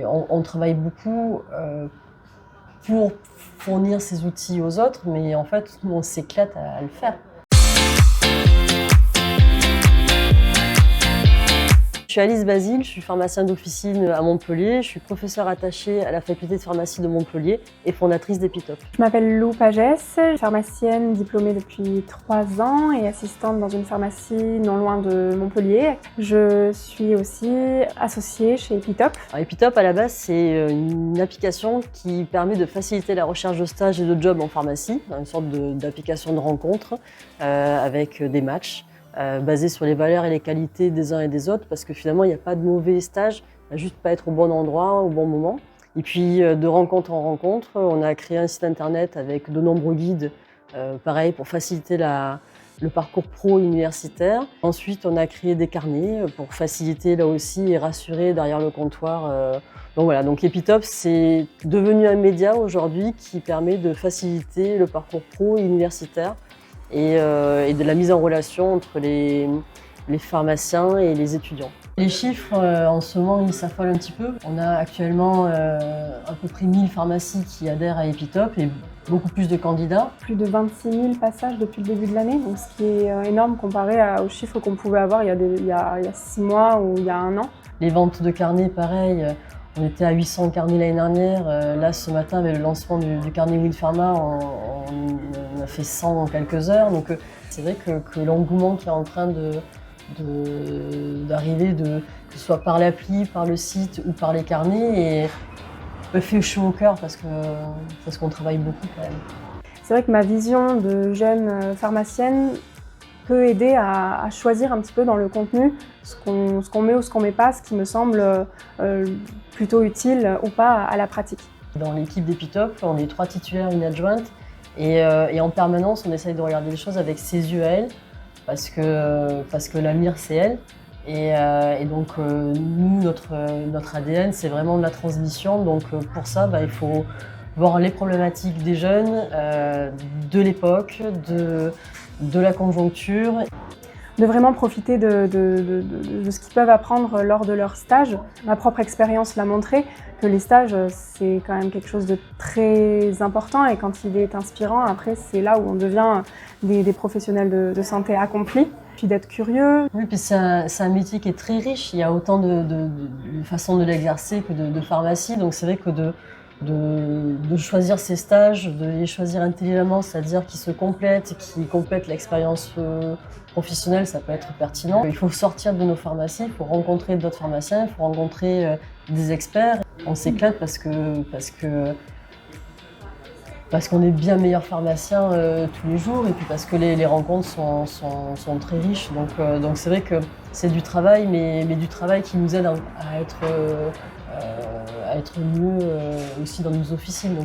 On travaille beaucoup pour fournir ces outils aux autres, mais en fait, nous, on s'éclate à le faire. Je suis Alice Basile, je suis pharmacien d'officine à Montpellier, je suis professeure attachée à la faculté de pharmacie de Montpellier et fondatrice d'Epitop. Je m'appelle Lou Pagès, pharmacienne diplômée depuis 3 ans et assistante dans une pharmacie non loin de Montpellier. Je suis aussi associée chez Epitop. Alors, Epitop, à la base, c'est une application qui permet de faciliter la recherche de stages et de jobs en pharmacie, une sorte d'application de rencontre avec des matchs. Basé sur les valeurs et les qualités des uns et des autres, parce que finalement, il n'y a pas de mauvais stage, il n'y a juste pas être au bon endroit, au bon moment. Et puis, de rencontre en rencontre, on a créé un site internet avec de nombreux guides, pareil, pour faciliter le parcours pro universitaire. Ensuite, on a créé des carnets pour faciliter là aussi et rassurer derrière le comptoir. Donc voilà, donc Epitop, c'est devenu un média aujourd'hui qui permet de faciliter le parcours pro universitaire et de la mise en relation entre les pharmaciens et les étudiants. Les chiffres, en ce moment, ils s'affolent un petit peu. On a actuellement à peu près 1000 pharmacies qui adhèrent à Epitop et beaucoup plus de candidats. Plus de 26 000 passages depuis le début de l'année, donc ce qui est énorme comparé aux chiffres qu'on pouvait avoir il y a 6 mois ou il y a 1 an. Les ventes de carnets, pareil. On était à 800 carnets l'année dernière. Là, ce matin, avec le lancement du carnet WinPharma, on a fait 100 en quelques heures. Donc, c'est vrai que l'engouement qui est en train d'arriver, que ce soit par l'appli, par le site ou par les carnets, me fait chaud au cœur parce qu'on travaille beaucoup quand même. C'est vrai que ma vision de jeune pharmacienne peut aider à choisir un petit peu dans le contenu ce qu'on met ou ce qu'on met pas, ce qui me semble plutôt utile ou pas à la pratique. Dans l'équipe d'Epitop, on est 3 titulaires, une adjointe, et en permanence on essaye de regarder les choses avec ses yeux à elle, parce que l'avenir c'est elle. Et donc nous, notre ADN, c'est vraiment de la transmission, donc pour ça il faut voir les problématiques des jeunes, de l'époque, de la conjoncture. De vraiment profiter de ce qu'ils peuvent apprendre lors de leur stage. Ma propre expérience l'a montré que les stages, c'est quand même quelque chose de très important et quand il est inspirant, après c'est là où on devient des professionnels de santé accomplis. Puis d'être curieux. Oui, puis c'est un métier qui est très riche, il y a autant de façons de l'exercer que de pharmacie, donc c'est vrai que de choisir ses stages, de les choisir intelligemment, c'est-à-dire qu'ils se complètent, qui complètent l'expérience professionnelle, ça peut être pertinent. Il faut sortir de nos pharmacies, il faut rencontrer d'autres pharmaciens, il faut rencontrer des experts. On s'éclate parce qu'on est bien meilleurs pharmaciens tous les jours et puis parce que les rencontres sont très riches. Donc c'est vrai que c'est du travail, mais du travail qui nous aide à être mieux aussi dans nos officines.